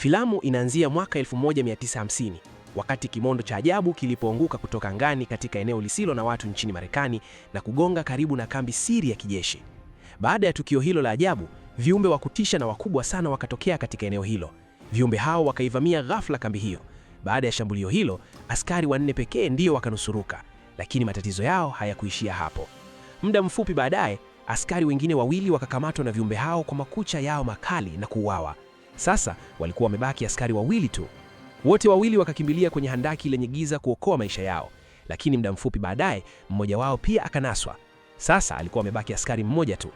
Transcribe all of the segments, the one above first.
Filamu inaanzia mwaka 1950 wakati kimondo cha ajabu kilipoanguka kutoka angani katika eneo lisilo na watu nchini Marekani na kugonga karibu na kambi siri ya kijeshi. Baada ya tukio hilo la ajabu, viumbe wa kutisha na wakubwa sana wakatokea katika eneo hilo. Viumbe hao wakaivamia ghafla kambi hiyo. Baada ya shambulio hilo, askari 4 pekee ndio wakanusuruka, lakini matatizo yao hayakuishia hapo. Muda mfupi baadaye, askari wengine 2 wakakamatwa na viumbe hao kwa makucha yao makali na kuuawa. Sasa walikuwa wamebaki askari 2 tu. Wote 2 wakakimbilia kwenye handaki lenye giza kuokoa maisha yao, lakini muda mfupi baadaye mmoja wao pia akanaswa. Sasa alikuwa amebaki askari 1 tu.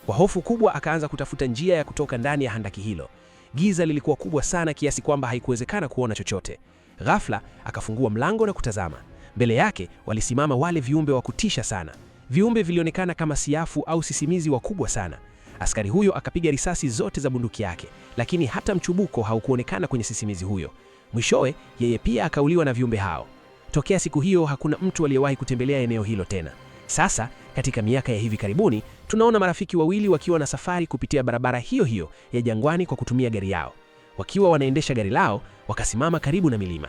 Kwa hofu kubwa akaanza kutafuta njia ya kutoka ndani ya handaki hilo. Giza lilikuwa kubwa sana kiasi kwamba haikuwezekana kuona chochote. Ghafla akafungua mlango na kutazama. Mbele yake walisimama wale viumbe wa kutisha sana. Viumbe vilionekana kama siafu au sisimizi wakubwa sana. Askari huyo akapiga risasi zote za bunduki yake, lakini hata mchubuko haukuonekana kwenye sisimizi huyo. Mwishowe yeye pia akauliwa na viumbe hao. Tokea siku hiyo hakuna mtu aliyewahi kutembelea eneo hilo tena. Sasa katika miaka ya hivi karibuni tunaona marafiki 2 wakiwa na safari kupitia barabara hiyo hiyo ya jangwani kwa kutumia gari yao. Wakiwa wanaendesha gari lao, wakasimama karibu na milima.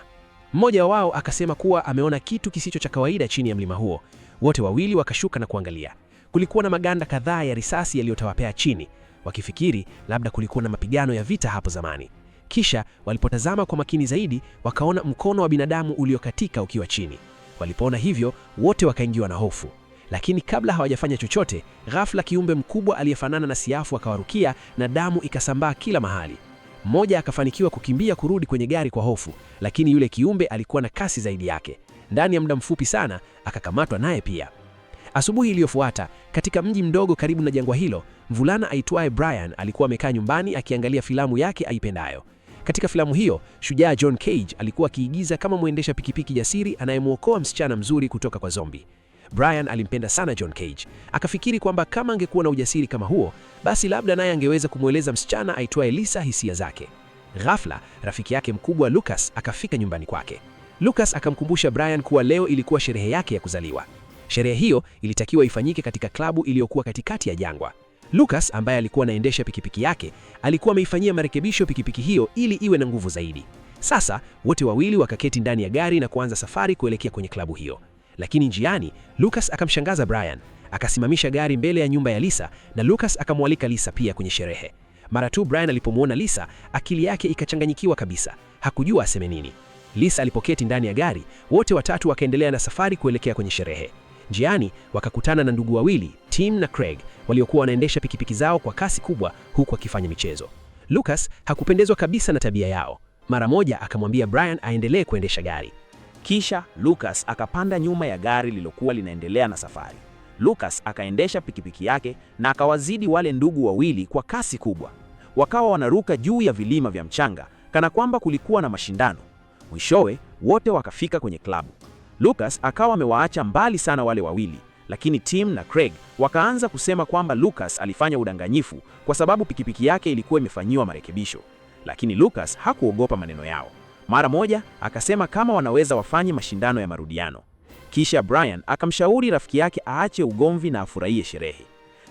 Mmoja wao akasema kuwa ameona kitu kisicho cha kawaida chini ya mlima huo. Wote 2 wakashuka na kuangalia. Kulikuwa na maganda kadhaa ya risasi yaliyotawapea chini, wakifikiri labda kulikuwa na mapigano ya vita hapo zamani. Kisha walipotazama kwa makini zaidi, wakaona mkono wa binadamu uliokatika ukiwa chini. Walipoona hivyo, wote wakaingiwa na hofu. Lakini kabla hawajafanya chochote, ghafla kiumbe mkubwa aliyefanana na siafu akawarukia na damu ikasambaa kila mahali. Mmoja akafanikiwa kukimbia kurudi kwenye gari kwa hofu, lakini yule kiumbe alikuwa na kasi zaidi yake. Ndani ya muda mfupi sana akakamatwa naye pia. Asubuhi iliyofuata, katika mji mdogo karibu na jangwa hilo, mvulana aitwaye Brian alikuwa amekaa nyumbani akiangalia filamu yake aipendayo. Katika filamu hiyo, shujaa John Cage alikuwa akiigiza kama mwendesha pikipiki jasiri anayemuokoa msichana mzuri kutoka kwa zombi. Brian alimpenda sana John Cage. Akafikiri kwamba kama angekuwa na ujasiri kama huo, basi labda naye angeweza kumweleza msichana aitwaye Lisa hisia zake. Ghafla, rafiki yake mkubwa Lucas akafika nyumbani kwake. Lucas akamkumbusha Brian kuwa leo ilikuwa sherehe yake ya kuzaliwa. Sherehe hiyo ilitakiwa ifanyike katika klabu iliyokuwa katikati ya jangwa. Lucas, ambaye alikuwa anaendesha pikipiki yake, alikuwa ameifanyia marekebisho pikipiki hiyo ili iwe na nguvu zaidi. Sasa wote 2 wakaketi ndani ya gari na kuanza safari kuelekea kwenye klabu hiyo. Lakini njiani, Lucas akamshangaza Brian. Akasimamisha gari mbele ya nyumba ya Lisa na Lucas akamwalika Lisa pia kwenye sherehe. Mara tu Brian alipomwona Lisa, akili yake ikachanganyikiwa kabisa. Hakujua aseme nini. Lisa alipoketi ndani ya gari, wote 3 wakaendelea na safari kuelekea kwenye sherehe. Njiani wakakutana na ndugu 2, Tim na Craig, waliokuwa wanaendesha pikipiki zao kwa kasi kubwa huku wakifanya michezo. Lucas hakupendezwa kabisa na tabia yao. Mara moja akamwambia Brian aendelee kuendesha gari. Kisha Lucas akapanda nyuma ya gari lilokuwa linaendelea na safari. Lucas akaendesha pikipiki yake na akawazidi wale ndugu 2 kwa kasi kubwa. Wakawa wanaruka juu ya vilima vya mchanga kana kwamba kulikuwa na mashindano. Mwishowe wote wakafika kwenye klabu. Lucas akawa amewaacha mbali sana wale 2, lakini Tim na Craig wakaanza kusema kwamba Lucas alifanya udanganyifu kwa sababu pikipiki yake ilikuwa imefanyiwa marekebisho. Lakini Lucas hakuogopa maneno yao. Mara moja akasema kama wanaweza wafanye mashindano ya marudiano. Kisha Brian akamshauri rafiki yake aache ugomvi na afurahie sherehe.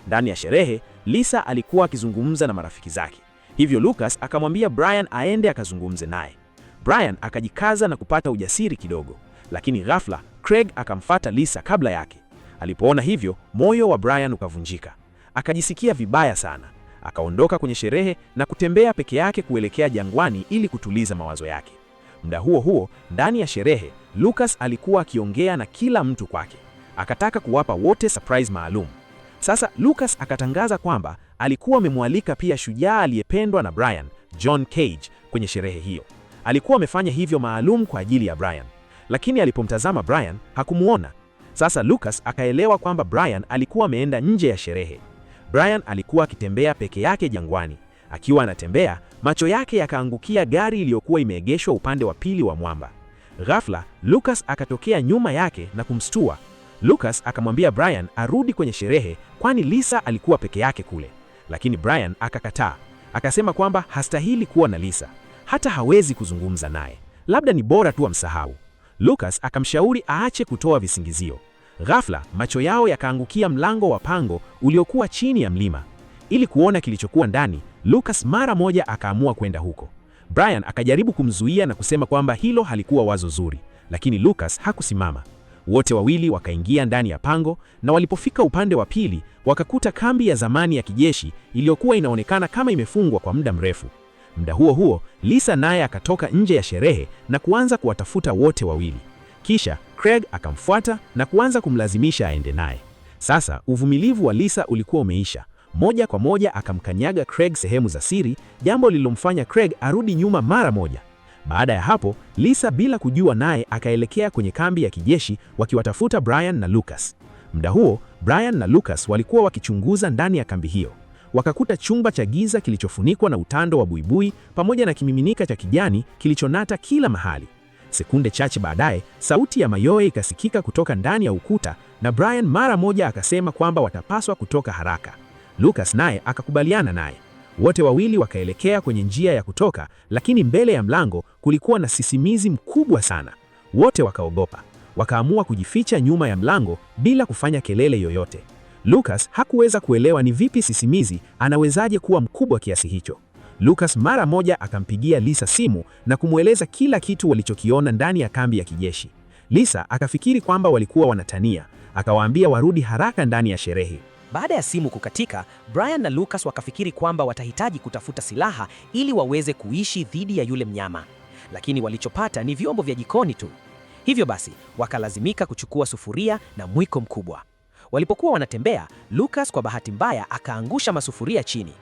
Ndani ya sherehe, Lisa alikuwa akizungumza na marafiki zake. Hivyo Lucas akamwambia Brian aende akazungumze naye. Brian akajikaza na kupata ujasiri kidogo, lakini ghafla Craig akamfuata Lisa kabla yake. Alipoona hivyo, moyo wa Brian ukavunjika. Akajisikia vibaya sana. Akaondoka kwenye sherehe na kutembea peke yake kuelekea jangwani ili kutuliza mawazo yake. Muda huo huo, ndani ya sherehe, Lucas alikuwa akiongea na kila mtu kwake. Akataka kuwapa wote surprise maalum. Sasa Lucas akatangaza kwamba alikuwa amemwalika pia shujaa aliyependwa na Brian, John Cage, kwenye sherehe hiyo. Alikuwa amefanya hivyo maalum kwa ajili ya Brian. Lakini alipomtazama Brian, hakumuona. Sasa Lucas akaelewa kwamba Brian alikuwa ameenda nje ya sherehe. Brian alikuwa akitembea peke yake jangwani. Akiwa anatembea, macho yake yakaangukia gari iliyokuwa imeegeshwa upande wa pili wa mwamba. Ghafla, Lucas akatokea nyuma yake na kumstua. Lucas akamwambia Brian arudi kwenye sherehe kwani Lisa alikuwa peke yake kule. Lakini Brian akakataa. Akasema kwamba hastahili kuwa na Lisa. Hata hawezi kuzungumza naye. Labda ni bora tu amsahau. Lucas akamshauri aache kutoa visingizio. Ghafla, macho yao yakaangukia mlango wa pango uliokuwa chini ya mlima. Ili kuona kilichokuwa ndani, Lucas mara moja akaamua kwenda huko. Brian akajaribu kumzuia na kusema kwamba hilo halikuwa wazo zuri, lakini Lucas hakusimama. Wote wawili wakaingia ndani ya pango, na walipofika upande wa pili wakakuta kambi ya zamani ya kijeshi iliyokuwa inaonekana kama imefungwa kwa muda mrefu. Muda huo huo, Lisa naye akatoka nje ya sherehe na kuanza kuwatafuta wote wawili. Kisha Craig akamfuata na kuanza kumlazimisha aende naye. Sasa uvumilivu wa Lisa ulikuwa umeisha. Moja kwa moja akamkanyaga Craig sehemu za siri, jambo lililomfanya Craig arudi nyuma mara moja. Baada ya hapo, Lisa bila kujua naye akaelekea kwenye kambi ya kijeshi wakiwatafuta Brian na Lucas. Muda huo, Brian na Lucas walikuwa wakichunguza ndani ya kambi hiyo. Wakakuta chumba cha giza kilichofunikwa na utando wa buibui pamoja na kimiminika cha kijani kilichonata kila mahali. Sekunde chache baadaye, sauti ya mayowe ikasikika kutoka ndani ya ukuta na Brian mara moja akasema kwamba watapaswa kutoka haraka. Lucas naye akakubaliana naye. Wote wawili wakaelekea kwenye njia ya kutoka, lakini mbele ya mlango kulikuwa na sisimizi mkubwa sana. Wote wakaogopa. Wakaamua kujificha nyuma ya mlango bila kufanya kelele yoyote. Lucas hakuweza kuelewa ni vipi sisimizi anawezaje kuwa mkubwa kiasi hicho. Lucas mara moja akampigia Lisa simu na kumweleza kila kitu walichokiona ndani ya kambi ya kijeshi. Lisa akafikiri kwamba walikuwa wanatania, akawaambia warudi haraka ndani ya sherehe. Baada ya simu kukatika, Brian na Lucas wakafikiri kwamba watahitaji kutafuta silaha ili waweze kuishi dhidi ya yule mnyama. Lakini walichopata ni vyombo vya jikoni tu. Hivyo basi, wakalazimika kuchukua sufuria na mwiko mkubwa. Walipokuwa wanatembea, Lucas kwa bahati mbaya akaangusha masufuria chini.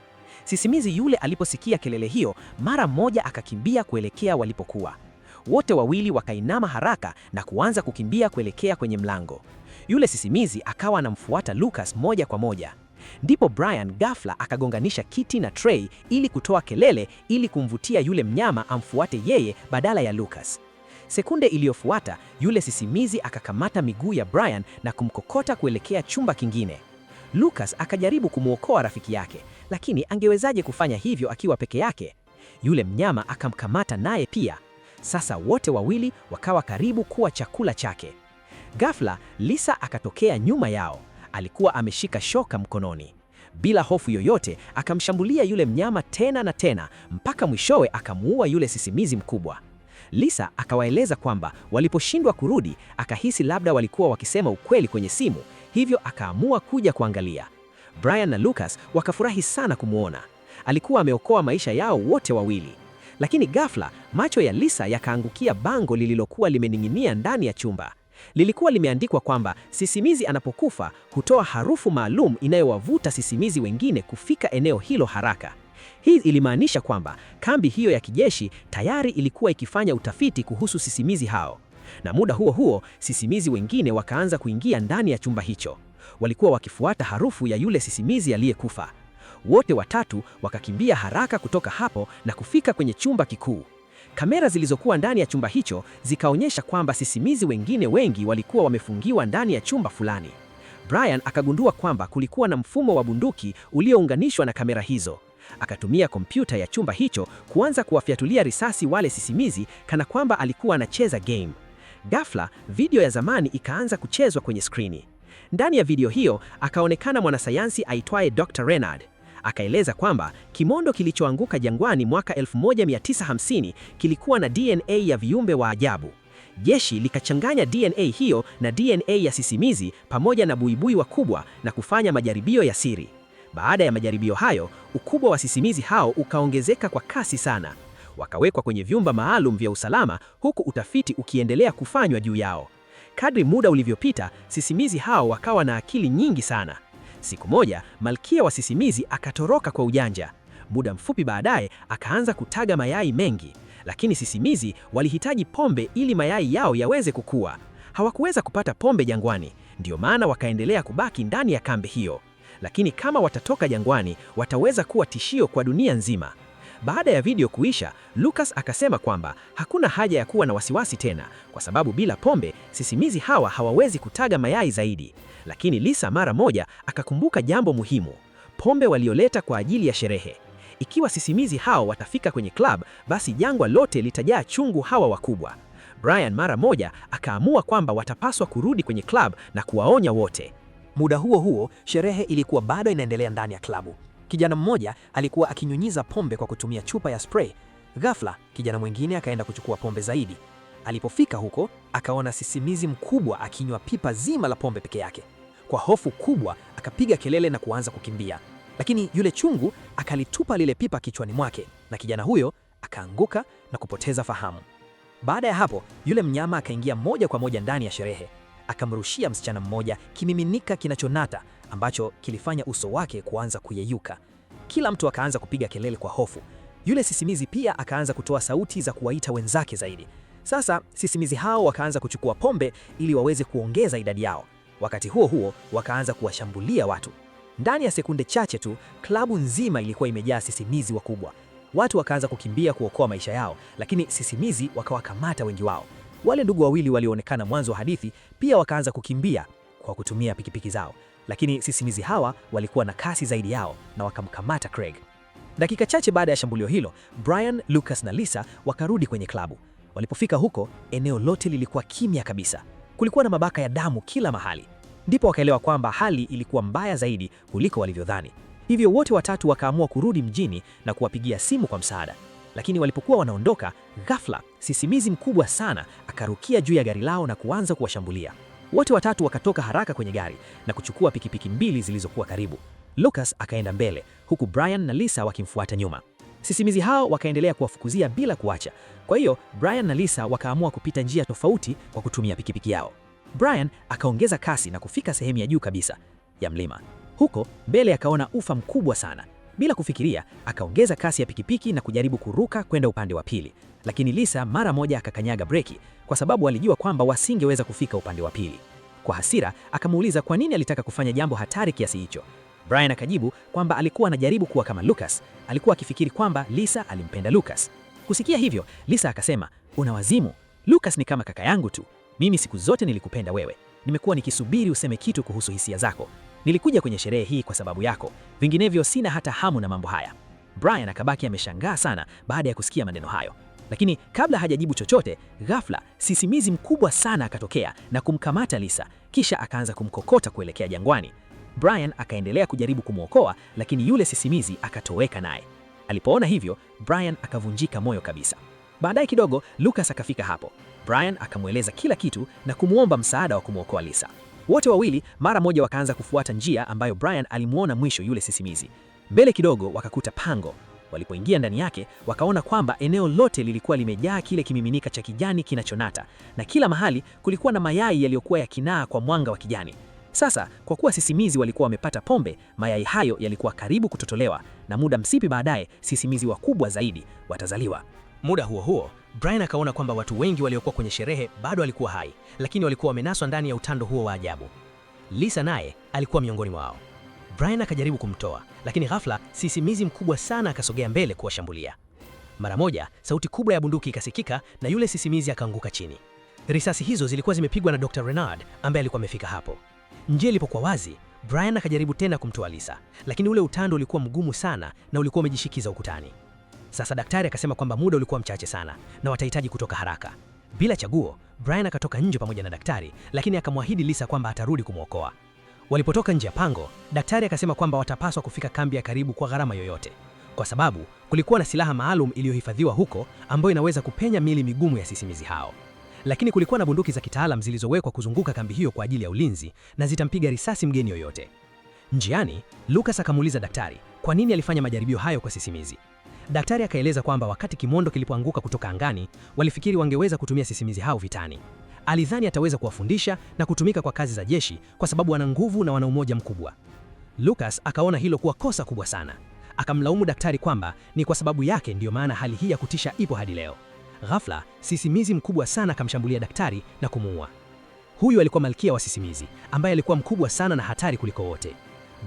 Sisimizi yule aliposikia kelele hiyo, mara moja akakimbia kuelekea walipokuwa. Wote wawili wakainama haraka na kuanza kukimbia kuelekea kwenye mlango. Yule sisimizi akawa anamfuata Lucas moja kwa moja. Ndipo Brian ghafla akagonganisha kiti na tray ili kutoa kelele ili kumvutia yule mnyama amfuate yeye badala ya Lucas. Sekunde iliyofuata, yule sisimizi akakamata miguu ya Brian na kumkokota kuelekea chumba kingine. Lucas akajaribu kumwokoa rafiki yake, lakini angewezaje kufanya hivyo akiwa peke yake? Yule mnyama akamkamata naye pia. Sasa wote wawili wakawa karibu kuwa chakula chake. Ghafla, Lisa akatokea nyuma yao. Alikuwa ameshika shoka mkononi. Bila hofu yoyote, akamshambulia yule mnyama tena na tena mpaka mwishowe akamuua yule sisimizi mkubwa. Lisa akawaeleza kwamba waliposhindwa kurudi, akahisi labda walikuwa wakisema ukweli kwenye simu, hivyo akaamua kuja kuangalia. Brian na Lucas wakafurahi sana kumwona. Alikuwa ameokoa maisha yao wote wawili. Lakini ghafla, macho ya Lisa yakaangukia bango lililokuwa limening'inia ndani ya chumba. Lilikuwa limeandikwa kwamba sisimizi anapokufa hutoa harufu maalum inayowavuta sisimizi wengine kufika eneo hilo haraka. Hii ilimaanisha kwamba kambi hiyo ya kijeshi tayari ilikuwa ikifanya utafiti kuhusu sisimizi hao. Na muda huo huo, sisimizi wengine wakaanza kuingia ndani ya chumba hicho. Walikuwa wakifuata harufu ya yule sisimizi aliyekufa. Wote watatu wakakimbia haraka kutoka hapo na kufika kwenye chumba kikuu. Kamera zilizokuwa ndani ya chumba hicho zikaonyesha kwamba sisimizi wengine wengi walikuwa wamefungiwa ndani ya chumba fulani. Brian akagundua kwamba kulikuwa na mfumo wa bunduki uliounganishwa na kamera hizo. Akatumia kompyuta ya chumba hicho kuanza kuwafyatulia risasi wale sisimizi kana kwamba alikuwa anacheza game. Ghafla, video ya zamani ikaanza kuchezwa kwenye skrini. Ndani ya video hiyo akaonekana mwanasayansi aitwaye Dr. Renard. Akaeleza kwamba kimondo kilichoanguka jangwani mwaka 1950 kilikuwa na DNA ya viumbe wa ajabu. Jeshi likachanganya DNA hiyo na DNA ya sisimizi pamoja na buibui wakubwa na kufanya majaribio ya siri. Baada ya majaribio hayo, ukubwa wa sisimizi hao ukaongezeka kwa kasi sana. Wakawekwa kwenye vyumba maalum vya usalama huku utafiti ukiendelea kufanywa juu yao. Kadri muda ulivyopita, sisimizi hao wakawa na akili nyingi sana. Siku moja, malkia wa sisimizi akatoroka kwa ujanja. Muda mfupi baadaye, akaanza kutaga mayai mengi. Lakini sisimizi walihitaji pombe ili mayai yao yaweze kukua. Hawakuweza kupata pombe jangwani, ndio maana wakaendelea kubaki ndani ya kambi hiyo. Lakini kama watatoka jangwani, wataweza kuwa tishio kwa dunia nzima. Baada ya video kuisha, Lucas akasema kwamba hakuna haja ya kuwa na wasiwasi tena, kwa sababu bila pombe, sisimizi hawa hawawezi kutaga mayai zaidi. Lakini Lisa mara moja akakumbuka jambo muhimu: pombe walioleta kwa ajili ya sherehe. Ikiwa sisimizi hao watafika kwenye club, basi jangwa lote litajaa chungu hawa wakubwa. Brian mara moja akaamua kwamba watapaswa kurudi kwenye club na kuwaonya wote. Muda huo huo, sherehe ilikuwa bado inaendelea ndani ya klabu. Kijana mmoja alikuwa akinyunyiza pombe kwa kutumia chupa ya spray. Ghafla, kijana mwingine akaenda kuchukua pombe zaidi. Alipofika huko, akaona sisimizi mkubwa akinywa pipa zima la pombe peke yake. Kwa hofu kubwa, akapiga kelele na kuanza kukimbia. Lakini yule chungu akalitupa lile pipa kichwani mwake na kijana huyo akaanguka na kupoteza fahamu. Baada ya hapo, yule mnyama akaingia moja kwa moja ndani ya sherehe. Akamrushia msichana mmoja kimiminika kinachonata ambacho kilifanya uso wake kuanza kuyeyuka. Kila mtu akaanza kupiga kelele kwa hofu. Yule sisimizi pia akaanza kutoa sauti za kuwaita wenzake zaidi. Sasa sisimizi hao wakaanza kuchukua pombe ili waweze kuongeza idadi yao. Wakati huo huo wakaanza kuwashambulia watu. Ndani ya sekunde chache tu, klabu nzima ilikuwa imejaa sisimizi wakubwa. Watu wakaanza kukimbia kuokoa maisha yao, lakini sisimizi wakawakamata wengi wao. Wale ndugu wawili walioonekana mwanzo wa hadithi pia wakaanza kukimbia kwa kutumia pikipiki zao, lakini sisimizi hawa walikuwa na kasi zaidi yao na wakamkamata Craig. Dakika chache baada ya shambulio hilo, Brian, Lucas na Lisa wakarudi kwenye klabu. Walipofika huko, eneo lote lilikuwa kimya kabisa. Kulikuwa na mabaka ya damu kila mahali. Ndipo wakaelewa kwamba hali ilikuwa mbaya zaidi kuliko walivyodhani. Hivyo wote watatu wakaamua kurudi mjini na kuwapigia simu kwa msaada. Lakini walipokuwa wanaondoka, ghafla sisimizi mkubwa sana akarukia juu ya gari lao na kuanza kuwashambulia. Wote watatu wakatoka haraka kwenye gari na kuchukua pikipiki mbili zilizokuwa karibu. Lucas akaenda mbele huku Brian na Lisa wakimfuata nyuma. Sisimizi hao wakaendelea kuwafukuzia bila kuacha. Kwa hiyo Brian na Lisa wakaamua kupita njia tofauti kwa kutumia pikipiki yao. Brian akaongeza kasi na kufika sehemu ya juu kabisa ya mlima. Huko mbele akaona ufa mkubwa sana. Bila kufikiria, akaongeza kasi ya pikipiki na kujaribu kuruka kwenda upande wa pili. Lakini Lisa mara moja akakanyaga breki kwa sababu alijua kwamba wasingeweza kufika upande wa pili. Kwa hasira, akamuuliza kwa nini alitaka kufanya jambo hatari kiasi hicho. Brian akajibu kwamba alikuwa anajaribu kuwa kama Lucas. Alikuwa akifikiri kwamba Lisa alimpenda Lucas. Kusikia hivyo, Lisa akasema, "Una wazimu. Lucas ni kama kaka yangu tu. Mimi siku zote nilikupenda wewe. Nimekuwa nikisubiri useme kitu kuhusu hisia zako. Nilikuja kwenye sherehe hii kwa sababu yako. Vinginevyo sina hata hamu na mambo haya." Brian akabaki ameshangaa sana baada ya kusikia maneno hayo. Lakini kabla hajajibu chochote, ghafla sisimizi mkubwa sana akatokea na kumkamata Lisa, kisha akaanza kumkokota kuelekea jangwani. Brian akaendelea kujaribu kumwokoa, lakini yule sisimizi akatoweka naye. Alipoona hivyo, Brian akavunjika moyo kabisa. Baadaye kidogo, Lucas akafika hapo. Brian akamweleza kila kitu na kumwomba msaada wa kumwokoa Lisa. Wote wawili mara moja wakaanza kufuata njia ambayo Brian alimuona mwisho yule sisimizi. Mbele kidogo wakakuta pango. Walipoingia ndani yake, wakaona kwamba eneo lote lilikuwa limejaa kile kimiminika cha kijani kinachonata, na kila mahali kulikuwa na mayai yaliyokuwa yakinaa kwa mwanga wa kijani. Sasa, kwa kuwa sisimizi walikuwa wamepata pombe, mayai hayo yalikuwa karibu kutotolewa, na muda msipi baadaye sisimizi wakubwa zaidi watazaliwa. Muda huo huo, Brian akaona kwamba watu wengi waliokuwa kwenye sherehe bado walikuwa hai, lakini walikuwa wamenaswa ndani ya utando huo wa ajabu. Lisa naye alikuwa miongoni mwao. Brian akajaribu kumtoa, lakini ghafla sisimizi mkubwa sana akasogea mbele kuwashambulia. Mara moja, sauti kubwa ya bunduki ikasikika na yule sisimizi akaanguka chini. Risasi hizo zilikuwa zimepigwa na Dr. Renard ambaye alikuwa amefika hapo. Njia ilipokuwa wazi, Brian akajaribu tena kumtoa Lisa, lakini ule utando ulikuwa mgumu sana na ulikuwa umejishikiza ukutani. Sasa daktari akasema kwamba muda ulikuwa mchache sana na watahitaji kutoka haraka. Bila chaguo, Brian akatoka nje pamoja na daktari, lakini akamwahidi Lisa kwamba atarudi kumwokoa. Walipotoka nje ya pango, daktari akasema kwamba watapaswa kufika kambi ya karibu kwa gharama yoyote, kwa sababu kulikuwa na silaha maalum iliyohifadhiwa huko ambayo inaweza kupenya miili migumu ya sisimizi hao. Lakini kulikuwa na bunduki za kitaalam zilizowekwa kuzunguka kambi hiyo kwa ajili ya ulinzi na zitampiga risasi mgeni yoyote. Njiani, Lucas akamuuliza daktari kwa nini alifanya majaribio hayo kwa sisimizi. Daktari akaeleza kwamba wakati kimondo kilipoanguka kutoka angani, walifikiri wangeweza kutumia sisimizi hao vitani. Alidhani ataweza kuwafundisha na kutumika kwa kazi za jeshi kwa sababu wana nguvu na wana umoja mkubwa. Lucas akaona hilo kuwa kosa kubwa sana. Akamlaumu daktari kwamba ni kwa sababu yake ndiyo maana hali hii ya kutisha ipo hadi leo. Ghafla, sisimizi mkubwa sana akamshambulia daktari na kumuua. Huyu alikuwa malkia wa sisimizi ambaye alikuwa mkubwa sana na hatari kuliko wote.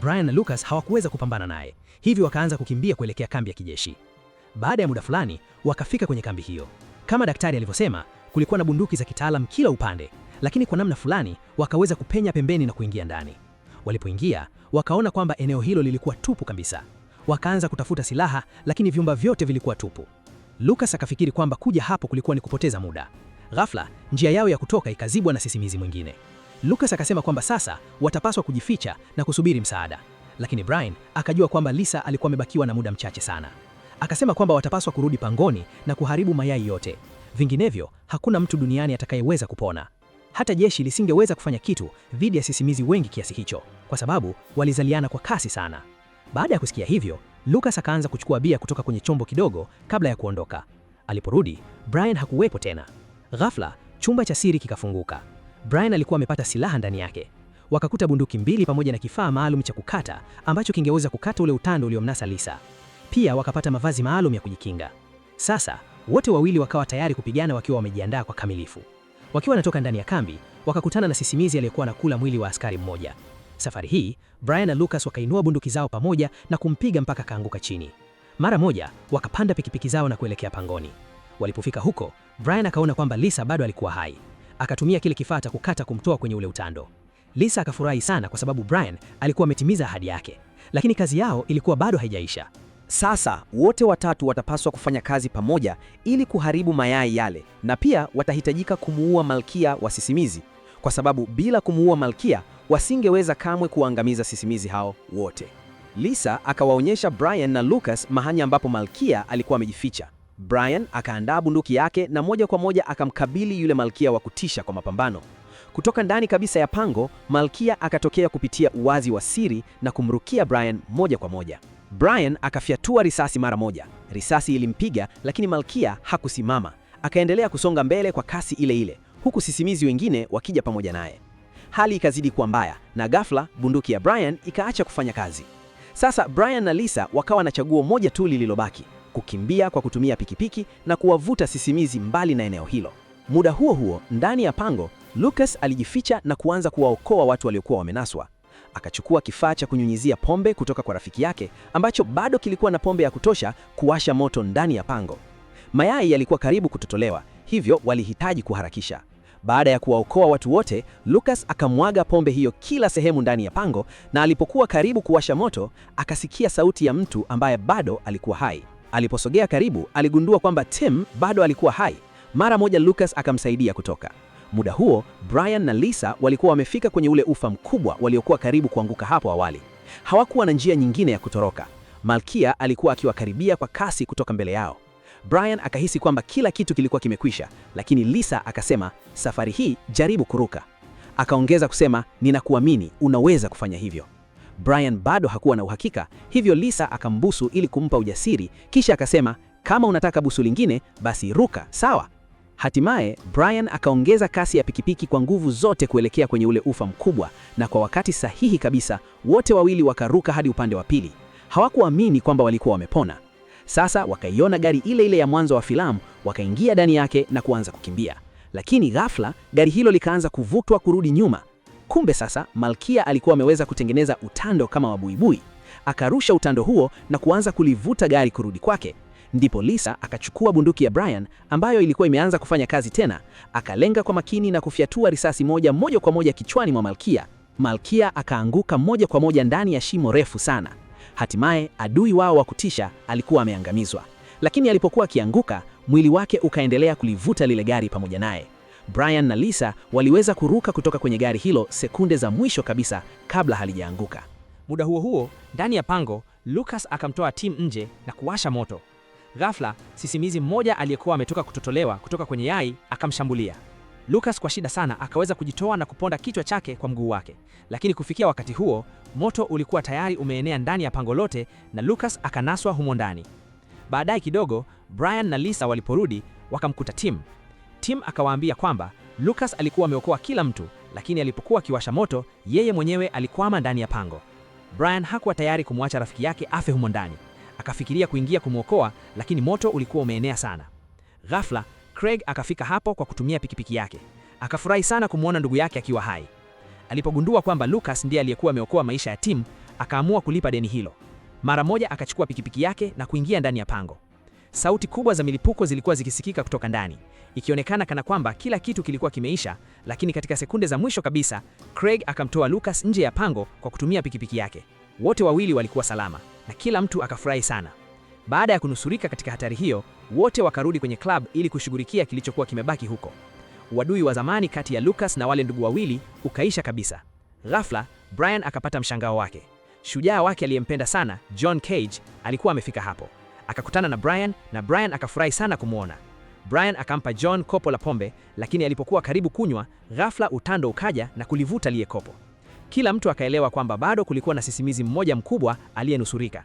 Brian na Lucas hawakuweza kupambana naye, hivyo wakaanza kukimbia kuelekea kambi ya kijeshi. Baada ya muda fulani, wakafika kwenye kambi hiyo. Kama daktari alivyosema, kulikuwa na bunduki za kitaalam kila upande, lakini kwa namna fulani wakaweza kupenya pembeni na kuingia ndani. Walipoingia, wakaona kwamba eneo hilo lilikuwa tupu kabisa. Wakaanza kutafuta silaha, lakini vyumba vyote vilikuwa tupu. Lucas akafikiri kwamba kuja hapo kulikuwa ni kupoteza muda. Ghafla, njia yao ya kutoka ikazibwa na sisimizi mwingine. Lucas akasema kwamba sasa watapaswa kujificha na kusubiri msaada. Lakini Brian akajua kwamba Lisa alikuwa amebakiwa na muda mchache sana. Akasema kwamba watapaswa kurudi pangoni na kuharibu mayai yote. Vinginevyo, hakuna mtu duniani atakayeweza kupona. Hata jeshi lisingeweza kufanya kitu dhidi ya sisimizi wengi kiasi hicho, kwa sababu walizaliana kwa kasi sana. Baada ya kusikia hivyo, Lucas akaanza kuchukua bia kutoka kwenye chombo kidogo kabla ya kuondoka. Aliporudi, Brian hakuwepo tena. Ghafla, chumba cha siri kikafunguka. Brian alikuwa amepata silaha ndani yake. Wakakuta bunduki mbili pamoja na kifaa maalum cha kukata ambacho kingeweza kukata ule utando uliomnasa Lisa. Pia wakapata mavazi maalum ya kujikinga. Sasa, wote wawili wakawa tayari kupigana wakiwa wamejiandaa kwa kamilifu. Wakiwa wanatoka ndani ya kambi, wakakutana na sisimizi aliyekuwa anakula mwili wa askari mmoja. Safari hii, Brian na Lucas wakainua bunduki zao pamoja na kumpiga mpaka kaanguka chini. Mara moja, wakapanda pikipiki zao na kuelekea pangoni. Walipofika huko, Brian akaona kwamba Lisa bado alikuwa hai. Akatumia kile kifaa cha kukata kumtoa kwenye ule utando. Lisa akafurahi sana kwa sababu Brian alikuwa ametimiza ahadi yake. Lakini kazi yao ilikuwa bado haijaisha. Sasa wote watatu watapaswa kufanya kazi pamoja ili kuharibu mayai yale, na pia watahitajika kumuua malkia wa sisimizi, kwa sababu bila kumuua malkia wasingeweza kamwe kuangamiza sisimizi hao wote. Lisa akawaonyesha Brian na Lucas mahali ambapo malkia alikuwa amejificha. Brian akaandaa bunduki yake na moja kwa moja akamkabili yule malkia wa kutisha kwa mapambano. Kutoka ndani kabisa ya pango, malkia akatokea kupitia uwazi wa siri na kumrukia Brian moja kwa moja. Brian akafyatua risasi mara moja. Risasi ilimpiga, lakini malkia hakusimama. Akaendelea kusonga mbele kwa kasi ile ile, huku sisimizi wengine wakija pamoja naye. Hali ikazidi kuwa mbaya, na ghafla bunduki ya Brian ikaacha kufanya kazi. Sasa Brian na Lisa wakawa na chaguo moja tu lililobaki: kukimbia kwa kutumia pikipiki na kuwavuta sisimizi mbali na eneo hilo. Muda huo huo, ndani ya pango, Lucas alijificha na kuanza kuwaokoa watu waliokuwa wamenaswa. Akachukua kifaa cha kunyunyizia pombe kutoka kwa rafiki yake ambacho bado kilikuwa na pombe ya kutosha kuwasha moto ndani ya pango. Mayai yalikuwa karibu kutotolewa, hivyo walihitaji kuharakisha. Baada ya kuwaokoa watu wote, Lucas akamwaga pombe hiyo kila sehemu ndani ya pango, na alipokuwa karibu kuwasha moto, akasikia sauti ya mtu ambaye bado alikuwa hai. Aliposogea karibu, aligundua kwamba Tim bado alikuwa hai. Mara moja Lucas akamsaidia kutoka. Muda huo, Brian na Lisa walikuwa wamefika kwenye ule ufa mkubwa waliokuwa karibu kuanguka hapo awali. Hawakuwa na njia nyingine ya kutoroka. Malkia alikuwa akiwakaribia kwa kasi kutoka mbele yao. Brian akahisi kwamba kila kitu kilikuwa kimekwisha, lakini Lisa akasema, safari hii jaribu kuruka. Akaongeza kusema, ninakuamini, unaweza kufanya hivyo. Brian bado hakuwa na uhakika, hivyo Lisa akambusu ili kumpa ujasiri, kisha akasema, kama unataka busu lingine, basi ruka, sawa? Hatimaye, Brian akaongeza kasi ya pikipiki kwa nguvu zote kuelekea kwenye ule ufa mkubwa, na kwa wakati sahihi kabisa, wote wawili wakaruka hadi upande wa pili. Hawakuamini kwamba walikuwa wamepona. Sasa wakaiona gari ile ile ya mwanzo wa filamu, wakaingia ndani yake na kuanza kukimbia. Lakini ghafla, gari hilo likaanza kuvutwa kurudi nyuma. Kumbe sasa, Malkia alikuwa ameweza kutengeneza utando kama wa buibui. Akarusha utando huo na kuanza kulivuta gari kurudi kwake. Ndipo Lisa akachukua bunduki ya Brian ambayo ilikuwa imeanza kufanya kazi tena, akalenga kwa makini na kufyatua risasi moja kwa moja kichwani mwa Malkia. Malkia akaanguka moja kwa moja ndani ya shimo refu sana. Hatimaye adui wao wa kutisha alikuwa ameangamizwa. Lakini alipokuwa akianguka, mwili wake ukaendelea kulivuta lile gari pamoja naye. Brian na Lisa waliweza kuruka kutoka kwenye gari hilo sekunde za mwisho kabisa kabla halijaanguka. Muda huo huo, ndani ya pango, Lucas akamtoa Tim nje na kuwasha moto. Ghafla, sisimizi mmoja aliyekuwa ametoka kutotolewa kutoka kwenye yai akamshambulia. Lucas kwa shida sana akaweza kujitoa na kuponda kichwa chake kwa mguu wake. Lakini kufikia wakati huo, moto ulikuwa tayari umeenea ndani ya pango lote na Lucas akanaswa humo ndani. Baadaye kidogo, Brian na Lisa waliporudi, wakamkuta Tim. Tim akawaambia kwamba Lucas alikuwa ameokoa kila mtu, lakini alipokuwa akiwasha moto, yeye mwenyewe alikwama ndani ya pango. Brian hakuwa tayari kumwacha rafiki yake afe humo ndani. Akafikiria kuingia kumwokoa, lakini moto ulikuwa umeenea sana. Ghafla, Craig akafika hapo kwa kutumia pikipiki yake. Akafurahi sana kumwona ndugu yake akiwa hai. Alipogundua kwamba Lucas ndiye aliyekuwa ameokoa maisha ya Tim, akaamua kulipa deni hilo. Mara moja akachukua pikipiki yake na kuingia ndani ya pango. Sauti kubwa za milipuko zilikuwa zikisikika kutoka ndani, ikionekana kana kwamba kila kitu kilikuwa kimeisha, lakini katika sekunde za mwisho kabisa, Craig akamtoa Lucas nje ya pango kwa kutumia pikipiki yake. Wote wawili walikuwa salama na kila mtu akafurahi sana. Baada ya kunusurika katika hatari hiyo, wote wakarudi kwenye club ili kushughulikia kilichokuwa kimebaki huko. Uadui wa zamani kati ya Lucas na wale ndugu wawili ukaisha kabisa. Ghafla, Brian akapata mshangao wake. Shujaa wake aliyempenda sana, John Cage, alikuwa amefika hapo. Akakutana na Brian na Brian akafurahi sana kumwona. Brian akampa John kopo la pombe, lakini alipokuwa karibu kunywa, ghafla utando ukaja na kulivuta lile kopo. Kila mtu akaelewa kwamba bado kulikuwa na sisimizi mmoja mkubwa aliyenusurika.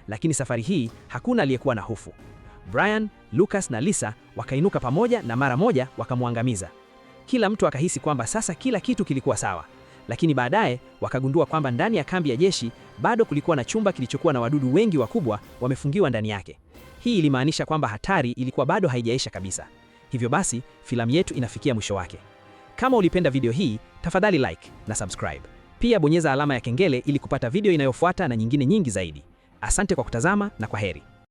Lakini safari hii hakuna aliyekuwa na hofu. Brian, Lucas na Lisa wakainuka pamoja na mara moja wakamwangamiza. Kila mtu akahisi kwamba sasa kila kitu kilikuwa sawa. Lakini baadaye wakagundua kwamba ndani ya kambi ya jeshi bado kulikuwa na chumba kilichokuwa na wadudu wengi wakubwa wamefungiwa ndani yake. Hii ilimaanisha kwamba hatari ilikuwa bado haijaisha kabisa. Hivyo basi, filamu yetu inafikia mwisho wake. Kama ulipenda video hii, tafadhali like na subscribe. Pia bonyeza alama ya kengele ili kupata video inayofuata na nyingine nyingi zaidi. Asante kwa kutazama na kwaheri.